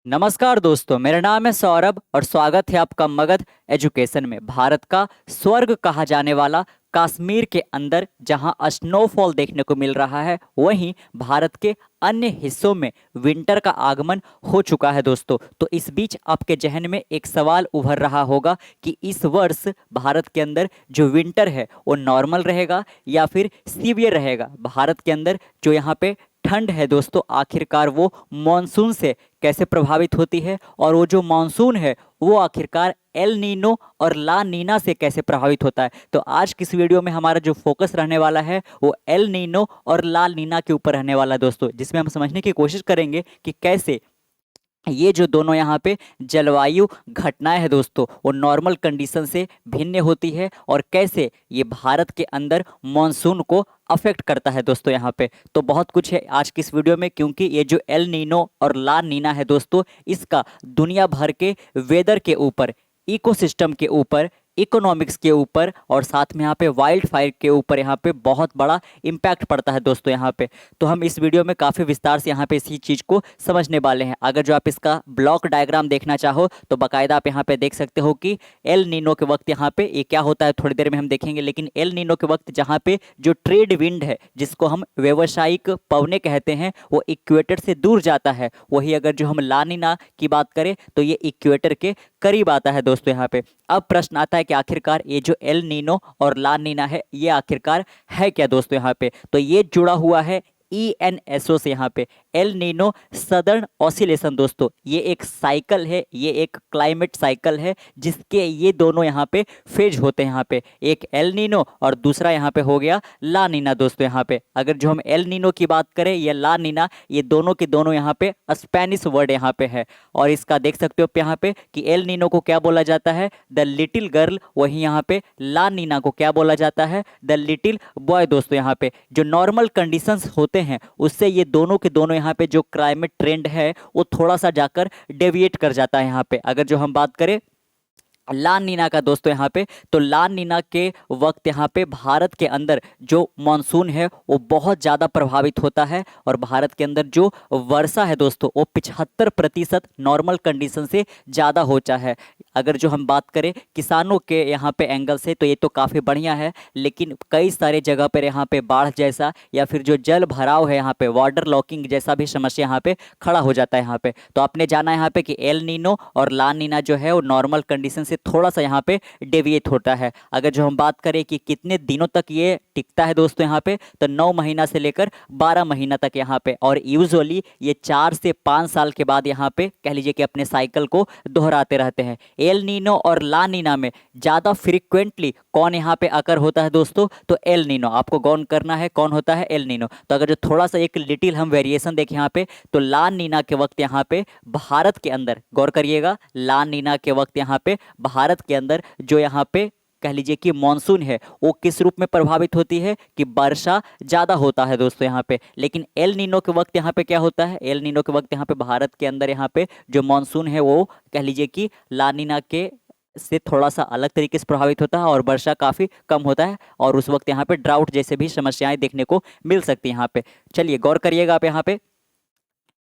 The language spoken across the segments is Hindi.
नमस्कार दोस्तों, मेरा नाम है सौरभ और स्वागत है आपका मगध एजुकेशन में। भारत का स्वर्ग कहा जाने वाला कश्मीर के अंदर जहां स्नोफॉल देखने को मिल रहा है, वहीं भारत के अन्य हिस्सों में विंटर का आगमन हो चुका है दोस्तों। तो इस बीच आपके जहन में एक सवाल उभर रहा होगा कि इस वर्ष भारत के अंदर जो विंटर है वो नॉर्मल रहेगा या फिर सीवियर रहेगा। भारत के अंदर जो यहाँ पे ठंड है दोस्तों, आखिरकार वो मॉनसून से कैसे प्रभावित होती है, और वो जो मॉनसून है वो आखिरकार एल नीनो और ला नीना से कैसे प्रभावित होता है। तो आज की इस वीडियो में हमारा जो फोकस रहने वाला है वो एल नीनो और ला नीना के ऊपर रहने वाला है दोस्तों, जिसमें हम समझने की कोशिश करेंगे कि कैसे ये जो दोनों यहाँ पे जलवायु घटनाएं हैं दोस्तों, वो नॉर्मल कंडीशन से भिन्न होती है और कैसे ये भारत के अंदर मॉनसून को अफेक्ट करता है दोस्तों। यहाँ पे तो बहुत कुछ है आज की इस वीडियो में, क्योंकि ये जो एल नीनो और ला नीना है दोस्तों, इसका दुनिया भर के वेदर के ऊपर, इकोसिस्टम के ऊपर, इकोनॉमिक्स के ऊपर और साथ में यहाँ पे वाइल्ड फायर के ऊपर यहाँ पे बहुत बड़ा इम्पैक्ट पड़ता है दोस्तों यहाँ पे। तो हम इस वीडियो में काफ़ी विस्तार से यहाँ पे इसी चीज़ को समझने वाले हैं। अगर जो आप इसका ब्लॉक डायग्राम देखना चाहो तो बाकायदा आप यहाँ पे देख सकते हो कि एल नीनो के वक्त यहाँ पे ये क्या होता है, थोड़ी देर में हम देखेंगे। लेकिन एल नीनो के वक्त जहाँ पे जो ट्रेड विंड है, जिसको हम व्यवसायिक पवने कहते हैं, वो इक्वेटर से दूर जाता है। वही अगर जो हम ला नीना की बात करें तो ये इक्वेटर के करीब आता है दोस्तों यहाँ पे। अब प्रश्न आता है कि आखिरकार ये जो एल नीनो और ला नीना है ये आखिरकार है क्या दोस्तों यहाँ पे। तो ये जुड़ा हुआ है ENSO से। यहाँ पे एल नीनो सदर्न ऑसिलेशन दोस्तों, ये एक साइकिल है, ये एक क्लाइमेट साइकिल है, जिसके ये दोनों यहाँ पे फेज होते हैं। यहाँ पे एक एल नीनो और दूसरा यहाँ पे हो गया ला नीना दोस्तों। यहाँ पे अगर जो हम एल नीनो की बात करें या ला नीना, ये दोनों के दोनों यहाँ पे स्पेनिश वर्ड यहाँ पे है। और इसका देख सकते हो यहाँ पे कि एल नीनो को क्या बोला जाता है, द लिटिल गर्ल। वहीं यहाँ पे ला नीना को क्या बोला जाता है, द लिटिल बॉय दोस्तों। यहाँ पे जो नॉर्मल कंडीशंस होते हैं उससे ये दोनों के दोनों यहाँ पे जो क्लाइमेट ट्रेंड है वो थोड़ा सा जाकर डेविएट कर जाता है यहाँ पे। अगर जो हम बात करें ला नीना का दोस्तों यहाँ पे, तो ला नीना के वक्त यहाँ पे भारत के अंदर जो मानसून है वो बहुत ज़्यादा प्रभावित होता है और भारत के अंदर जो वर्षा है दोस्तों वो 75% नॉर्मल कंडीशन से ज़्यादा होता है। अगर जो हम बात करें किसानों के यहाँ पे एंगल से तो ये तो काफ़ी बढ़िया है, लेकिन कई सारे जगह पर यहाँ पे बाढ़ जैसा या फिर जो जल भराव है यहाँ पे वाटर लॉकिंग जैसा भी समस्या यहाँ पे खड़ा हो जाता है यहाँ पे। तो आपने जाना यहाँ पे कि एल नीनो और ला नीना जो है वो नॉर्मल कंडीशन से थोड़ा सा यहाँ पे डेविएट होता है। अगर जो हम बात करें कि कितने दिनों तक ये टिकता है दोस्तों यहाँ पे, तो 9 महीना से लेकर 12 महीना तक यहाँ पे, और यूजुअली ये 4 से 5 साल के बाद यहाँ पे कह लीजिए कि अपने साइकिल को दोहराते रहते हैं। एल नीनो और ला नीना में ज़्यादा फ्रिक्वेंटली कौन यहाँ पे अकर होता है दोस्तों, तो एल नीनो। आपको गौन करना है कौन होता है, एल नीनो। तो अगर जो थोड़ा सा एक लिटिल हम वेरिएशन देखें यहाँ पे, तो ला नीना के वक्त यहाँ पे भारत के अंदर, गौर करिएगा, ला नीना के वक्त यहाँ पे भारत के अंदर जो यहाँ पे कह लीजिए कि मॉनसून है वो किस रूप में प्रभावित होती है कि वर्षा ज़्यादा होता है दोस्तों यहाँ पे। लेकिन एल नीनो के वक्त यहाँ पे क्या होता है, एल नीनो के वक्त यहाँ पे भारत के अंदर यहाँ पे जो मॉनसून है वो कह लीजिए कि ला नीना के से थोड़ा सा अलग तरीके से प्रभावित होता है और वर्षा काफ़ी कम होता है, और उस वक्त यहाँ पे ड्राउट जैसे भी समस्याएं देखने को मिल सकती हैं यहाँ पे। चलिए गौर करिएगा आप यहाँ पे,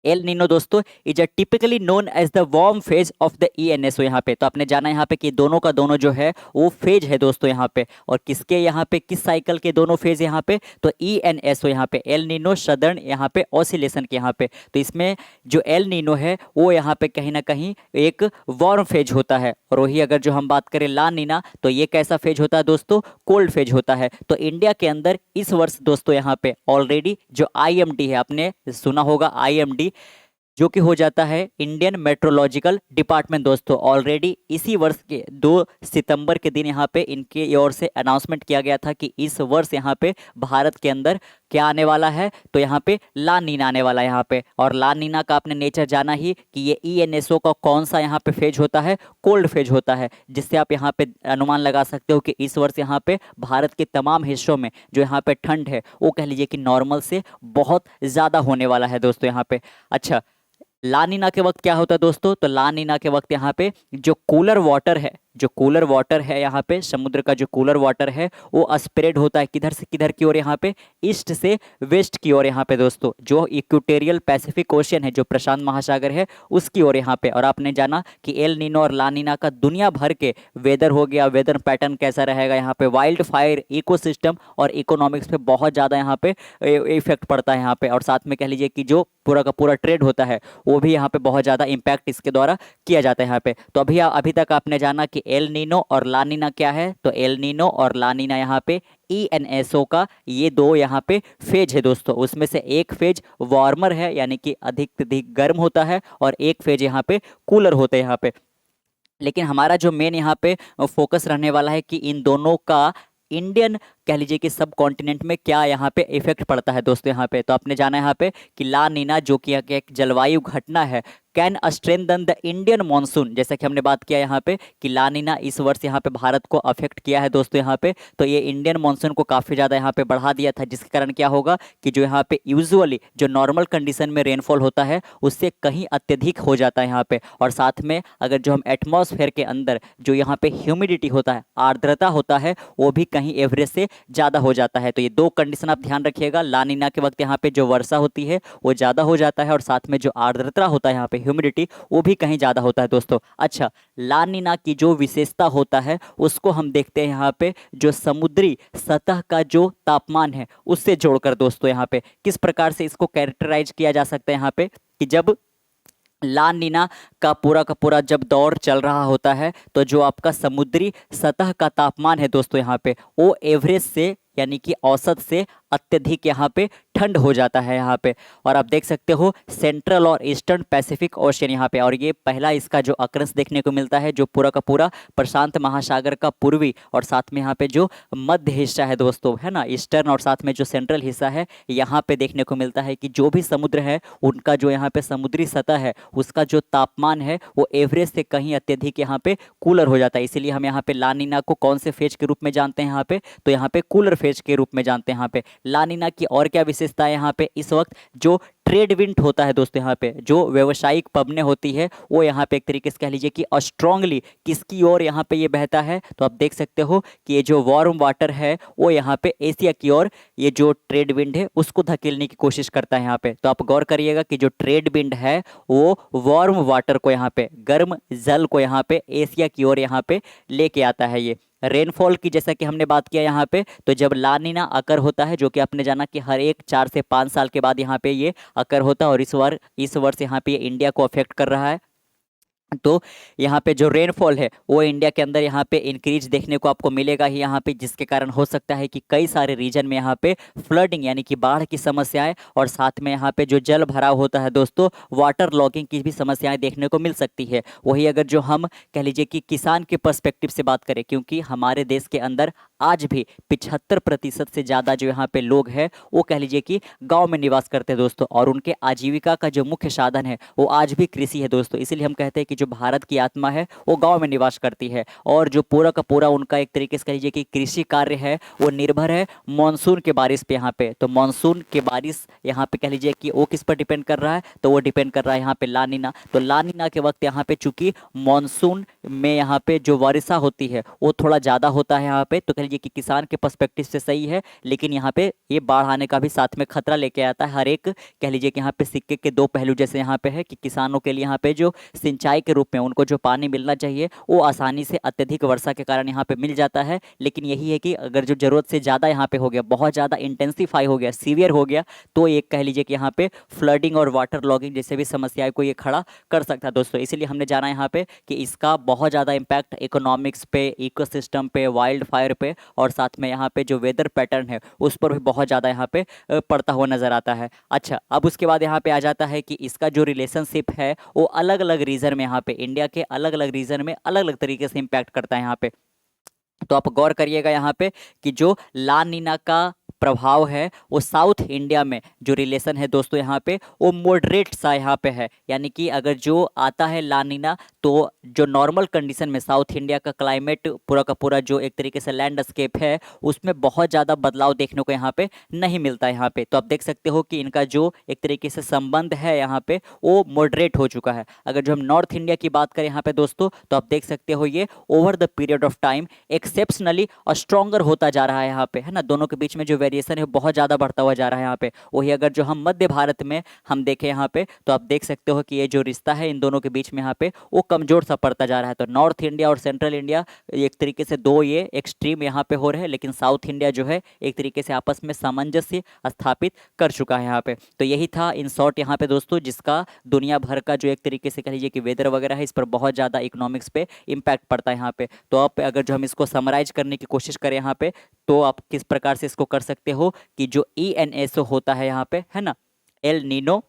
एल नीनो दोस्तों is a typically known as the warm phase of the ENSO। यहाँ पे तो आपने जाना यहाँ पे कि दोनों का दोनों जो है वो फेज है दोस्तों यहाँ पे, और किसके यहाँ पे किस साइकिल के दोनों फेज यहाँ पे, तो ENSO यहाँ पे एल नीनो सदर्न यहाँ पे ऑसिलेशन के यहाँ पे। तो इसमें जो एल नीनो है वो यहाँ पे कहीं ना कहीं एक वार्म फेज होता है, और वही अगर जो हम बात करें ला नीना तो ये कैसा फेज होता है दोस्तों, कोल्ड फेज होता है। तो इंडिया के अंदर इस वर्ष दोस्तों यहाँ पे ऑलरेडी जो IMD है, आपने सुना होगा IMD, जो कि हो जाता है इंडियन मेट्रोलॉजिकल डिपार्टमेंट दोस्तों, ऑलरेडी इसी वर्ष के 2 सितंबर के दिन यहाँ पे इनके ओर से अनाउंसमेंट किया गया था कि इस वर्ष यहाँ पे भारत के अंदर क्या आने वाला है, तो यहाँ पे ला नीना आने वाला है यहाँ पे। और ला नीना का आपने नेचर जाना ही कि ये ENSO का कौन सा यहाँ पे फेज होता है, कोल्ड फेज होता है, जिससे आप यहाँ पे अनुमान लगा सकते हो कि इस वर्ष यहाँ पे भारत के तमाम हिस्सों में जो यहाँ पे ठंड है वो कह लीजिए कि नॉर्मल से बहुत ज़्यादा होने वाला है दोस्तों यहाँ पे। अच्छा, ला नीना के वक्त क्या होता है दोस्तों, तो ला नीना के वक्त यहाँ पे जो कूलर वाटर है जो कूलर वाटर है यहाँ पे, समुद्र का जो कूलर वाटर है वो स्प्रेड होता है किधर से किधर की ओर, यहाँ पे ईस्ट से वेस्ट की ओर यहाँ पे दोस्तों, जो इक्वेटोरियल पैसिफिक ओशियन है, जो प्रशांत महासागर है उसकी ओर यहाँ पे। और आपने जाना कि एल नीनो और ला नीना का दुनिया भर के वेदर हो गया, वेदर पैटर्न कैसा रहेगा यहाँ पे, वाइल्ड फायर, इकोसिस्टम और इकोनॉमिक्स पे बहुत ज़्यादा यहाँ पे इफेक्ट पड़ता है यहाँ पे। और साथ में कह लीजिए कि जो पूरा का पूरा ट्रेड होता है वो भी यहाँ पे बहुत ज़्यादा इम्पैक्ट इसके द्वारा किया जाता है यहाँ पे। तो अभी तक आपने जाना कि एल नीनो और ला नीना क्या है, तो एल नीनो और ला नीना यहाँ पे ENSO का ये दो यहाँ पे फेज है दोस्तों, उसमें से एक फेज वार्मर है यानी कि अधिक अधिक गर्म होता है, और एक फेज यहाँ पे कूलर होते हैं यहाँ पे। लेकिन हमारा जो मेन यहाँ पे फोकस रहने वाला है कि इन दोनों का इंडियन कह लीजिए कि सब कॉन्टिनेंट में क्या यहाँ पे इफेक्ट पड़ता है दोस्तों यहाँ पे। तो आपने जाना यहाँ पे कि ला नीना जो कि एक जलवायु घटना है can strengthen the Indian monsoon, जैसा कि हमने बात किया यहाँ पे कि ला नीना इस वर्ष यहाँ पे भारत को अफेक्ट किया है दोस्तों यहाँ पे। तो ये इंडियन मानसून को काफ़ी ज़्यादा यहाँ पे बढ़ा दिया था, जिसके कारण क्या होगा कि जो यहाँ पे यूजुअली जो नॉर्मल कंडीशन में रेनफॉल होता है उससे कहीं अत्यधिक हो जाता है यहाँ पे। और साथ में अगर जो हम एटमॉस्फेयर के अंदर जो यहाँ पे ह्यूमिडिटी होता है, आर्द्रता होता है, वो भी कहीं एवरेज से ज़्यादा हो जाता है। तो ये दो कंडीशन आप ध्यान रखिएगा, ला नीना के वक्त यहाँ पे जो वर्षा होती है वो ज़्यादा हो जाता है, और साथ में जो आर्द्रता होता है यहाँ पे ह्यूमिडिटी वो भी कहीं ज़्यादा होता है दोस्तों। अच्छा, ला नीना की जो विशेषता होता है उसको हम देखते हैं यहाँ पे जो समुद्री सतह का जो तापमान है उससे जोड़कर दोस्तों, यहाँ पे किस प्रकार से इसको कैरेक्टराइज किया जा सकता है यहाँ पे कि जब ला नीना का पूरा जब दौर चल रहा होता है तो जो आपका समुद्री सतह का तापमान है दोस्तों यहाँ पे वो एवरेज से यानी कि औसत से अत्यधिक यहाँ पे ठंड हो जाता है यहाँ पे। और आप देख सकते हो सेंट्रल और ईस्टर्न पैसिफिक ओशियन यहाँ पे, और ये पहला इसका जो अक्रंस देखने को मिलता है जो पूरा का पूरा प्रशांत महासागर का पूर्वी और साथ में यहाँ पे जो मध्य हिस्सा है दोस्तों, है ना, ईस्टर्न और साथ में जो सेंट्रल हिस्सा है, यहाँ पे देखने को मिलता है कि जो भी समुद्र है उनका जो यहाँ पे समुद्री सतह है उसका जो तापमान है वो एवरेज से कहीं अत्यधिक यहाँ पे कूलर हो जाता है। इसीलिए हम यहाँ पे ला नीना को कौन से फेज के रूप में जानते हैं यहाँ पे, तो यहाँ पे कूलर फेज के रूप में जानते हैं यहाँ पे। ला नीना की और क्या विशेषता है यहाँ पे, इस वक्त जो ट्रेड विंड होता है दोस्तों यहाँ पे, जो व्यवसायिक पवनें होती है वो यहाँ पे एक तरीके से कह लीजिए कि स्ट्रांगली किसकी ओर यहाँ पे ये बहता है, तो आप देख सकते हो कि ये जो वार्म वाटर है वो यहाँ पे एशिया की ओर ये जो ट्रेड विंड है उसको धकेलने की कोशिश करता है यहाँ पे। तो आप गौर करिएगा कि जो ट्रेड विंड है वो वार्म वाटर को यहाँ पे, गर्म जल को यहाँ पे एशिया की ओर यहाँ पे लेके आता है। ये रेनफॉल की जैसा कि हमने बात किया यहाँ पे, तो जब ला नीना अकर होता है जो कि आपने जाना कि हर एक 4 से 5 साल के बाद यहाँ पे ये अकर होता है, और इस वर्ष यहाँ पे ये इंडिया को अफेक्ट कर रहा है। तो यहाँ पे जो रेनफॉल है वो इंडिया के अंदर यहाँ पे इंक्रीज देखने को आपको मिलेगा ही यहाँ पे, जिसके कारण हो सकता है कि कई सारे रीजन में यहाँ पे फ्लडिंग यानी कि बाढ़ की समस्याएं, और साथ में यहाँ पे जो जल भराव होता है दोस्तों, वाटर लॉगिंग की भी समस्याएं देखने को मिल सकती है। वही अगर जो हम कह लीजिए कि किसान के पर्सपेक्टिव से बात करें, क्योंकि हमारे देश के अंदर आज भी 75% से ज़्यादा जो यहाँ पे लोग हैं वो कह लीजिए कि गाँव में निवास करते हैं दोस्तों, और उनके आजीविका का जो मुख्य साधन है वो आज भी कृषि है दोस्तों। इसीलिए हम कहते हैं कि जो भारत की आत्मा है वो गांव में निवास करती है, और जो पूरा का पूरा उनका एक तरीके से कह लीजिए कि कृषि कार्य है वो निर्भर है मानसून के बारिश पे यहाँ पे। तो मानसून के बारिश यहाँ पे कह लीजिए कि वो किस पर डिपेंड कर रहा है, तो वो डिपेंड कर रहा है यहाँ पे ला नीना। तो ला नीना के वक्त यहाँ पे चूंकि मानसून में यहाँ पे जो वर्षा होती है वो थोड़ा ज़्यादा होता है यहाँ पे, तो कह लीजिए कि किसान के पर्सपेक्टिव से सही है, लेकिन यहाँ पे ये बाढ़ आने का भी साथ में खतरा लेके आता है। हर एक कह लीजिए कि यहाँ पे सिक्के के दो पहलू जैसे यहाँ पे है कि किसानों के लिए यहाँ पे जो सिंचाई के रूप में उनको जो पानी मिलना चाहिए वो आसानी से अत्यधिक वर्षा के कारण यहाँ पे मिल जाता है, लेकिन यही है कि अगर जो जरूरत से ज़्यादा यहाँ पे हो गया, बहुत ज़्यादा इंटेंसिफाई हो गया, सीवियर हो गया, तो एक कह लीजिए कि यहाँ पे फ्लडिंग और वाटर लॉगिंग जैसे भी समस्याएं को ये खड़ा कर सकता है दोस्तों। इसीलिए हमने जाना यहाँ पे कि इसका बहुत ज़्यादा इम्पैक्ट इकोनॉमिक्स पे, इकोसिस्टम पे, वाइल्ड फायर पे, और साथ में यहाँ पे जो वेदर पैटर्न है उस पर भी बहुत ज़्यादा यहाँ पे पड़ता हुआ नजर आता है। अच्छा, अब उसके बाद यहाँ पे आ जाता है कि इसका जो रिलेशनशिप है वो अलग अलग रीजन में यहाँ पे इंडिया के अलग अलग रीजन में अलग अलग तरीके से इम्पैक्ट करता है यहाँ पे। तो आप गौर करिएगा यहाँ पे कि जो ला नीना का प्रभाव है वो साउथ इंडिया में जो रिलेशन है दोस्तों यहाँ पे वो मॉडरेट सा यहाँ पे है। यानी कि अगर जो आता है ला नीना तो जो नॉर्मल कंडीशन में साउथ इंडिया का क्लाइमेट पूरा का पूरा जो एक तरीके से लैंडस्केप है उसमें बहुत ज़्यादा बदलाव देखने को यहाँ पे नहीं मिलता है यहाँ पे। तो आप देख सकते हो कि इनका जो एक तरीके से संबंध है यहाँ पे वो मॉडरेट हो चुका है। अगर जो हम नॉर्थ इंडिया की बात करें यहाँ पे दोस्तों तो आप देख सकते हो ये over the period of time exceptionally और स्ट्रॉन्गर होता जा रहा है यहाँ पे, है ना। दोनों के बीच में जो वेरिएशन है बहुत ज़्यादा बढ़ता हुआ जा रहा है यहाँ पे। वही अगर जो हम मध्य भारत में हम देखें यहाँ पे तो आप देख सकते हो कि ये जो रिश्ता है इन दोनों के बीच में यहाँ पे वो कमजोर सा पड़ता जा रहा है। तो नॉर्थ इंडिया और सेंट्रल इंडिया एक तरीके से दो ये एक्सट्रीम यहाँ पे हो रहे हैं, लेकिन साउथ इंडिया जो है एक तरीके से आपस में सामंजस्य स्थापित कर चुका है यहाँ पे। तो यही था इन शॉर्ट यहाँ पे दोस्तों, जिसका दुनिया भर का जो एक तरीके से कह लीजिए कि वेदर वगैरह है इस पर बहुत ज़्यादा इकोनॉमिक्स पे इम्पैक्ट पड़ता है यहाँ पे। तो आप अगर जो हम इसको समराइज करने की कोशिश करें यहाँ पे तो आप किस प्रकार से इसको कर सकते हो कि जो ENSO होता है यहाँ पे, है ना, एल नीनो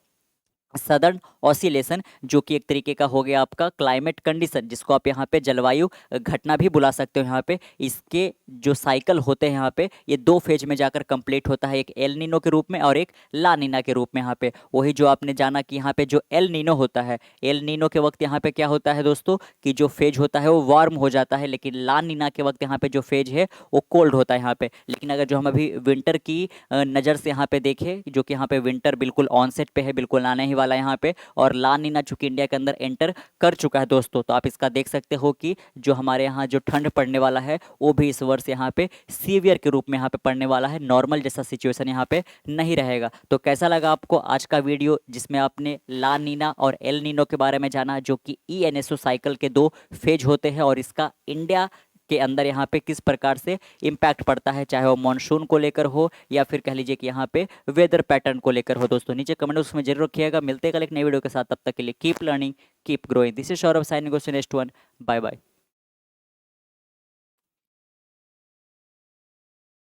सदर्न ऑसिलेशन, जो कि एक तरीके का हो गया आपका क्लाइमेट कंडीशन, जिसको आप यहाँ पे जलवायु घटना भी बुला सकते हो यहाँ पे। इसके जो साइकिल होते हैं यहाँ पे ये दो फेज में जाकर कंप्लीट होता है, एक एल नीनो के रूप में और एक ला नीना के रूप में यहाँ पे। वही जो आपने जाना कि यहाँ पे जो एल नीनो होता है, एल नीनो के वक्त यहाँ पे क्या होता है दोस्तों कि जो फेज होता है वो वार्म हो जाता है, लेकिन ला नीना के वक्त यहाँ पे जो फेज है वो कोल्ड होता है यहाँ पे। लेकिन अगर जो हम अभी विंटर की नज़र से यहाँ पे देखें, जो कि यहाँ पे विंटर बिल्कुल ऑनसेट पे है, बिल्कुल आने ही वाला है यहाँ पे, और ला नीना चूंकि इंडिया के अंदर एंटर कर चुका है दोस्तों, तो आप इसका देख सकते हो कि जो हमारे यहाँ जो ठंड पड़ने वाला है वो भी इस वर्ष यहाँ पे सीवियर के रूप में यहाँ पे पड़ने वाला है, नॉर्मल जैसा सिचुएशन यहाँ पे नहीं रहेगा। तो कैसा लगा आपको आज का वीडियो जिसमें आपने ला नीना और एल नीनो के बारे में जाना, जो कि ENSO साइकिल के दो फेज होते हैं और इसका इंडिया के अंदर यहाँ पे किस प्रकार से इम्पैक्ट पड़ता है, चाहे वो मॉनसून को लेकर हो या फिर कह लीजिए कि यहाँ पे वेदर पैटर्न को लेकर हो। दोस्तों नीचे कमेंट बॉक्स में जरूर रखिएगा। मिलते हैं कल एक नई वीडियो के साथ, तब तक के लिए keep learning keep growing. This is Saurabh signing off next one. Bye bye.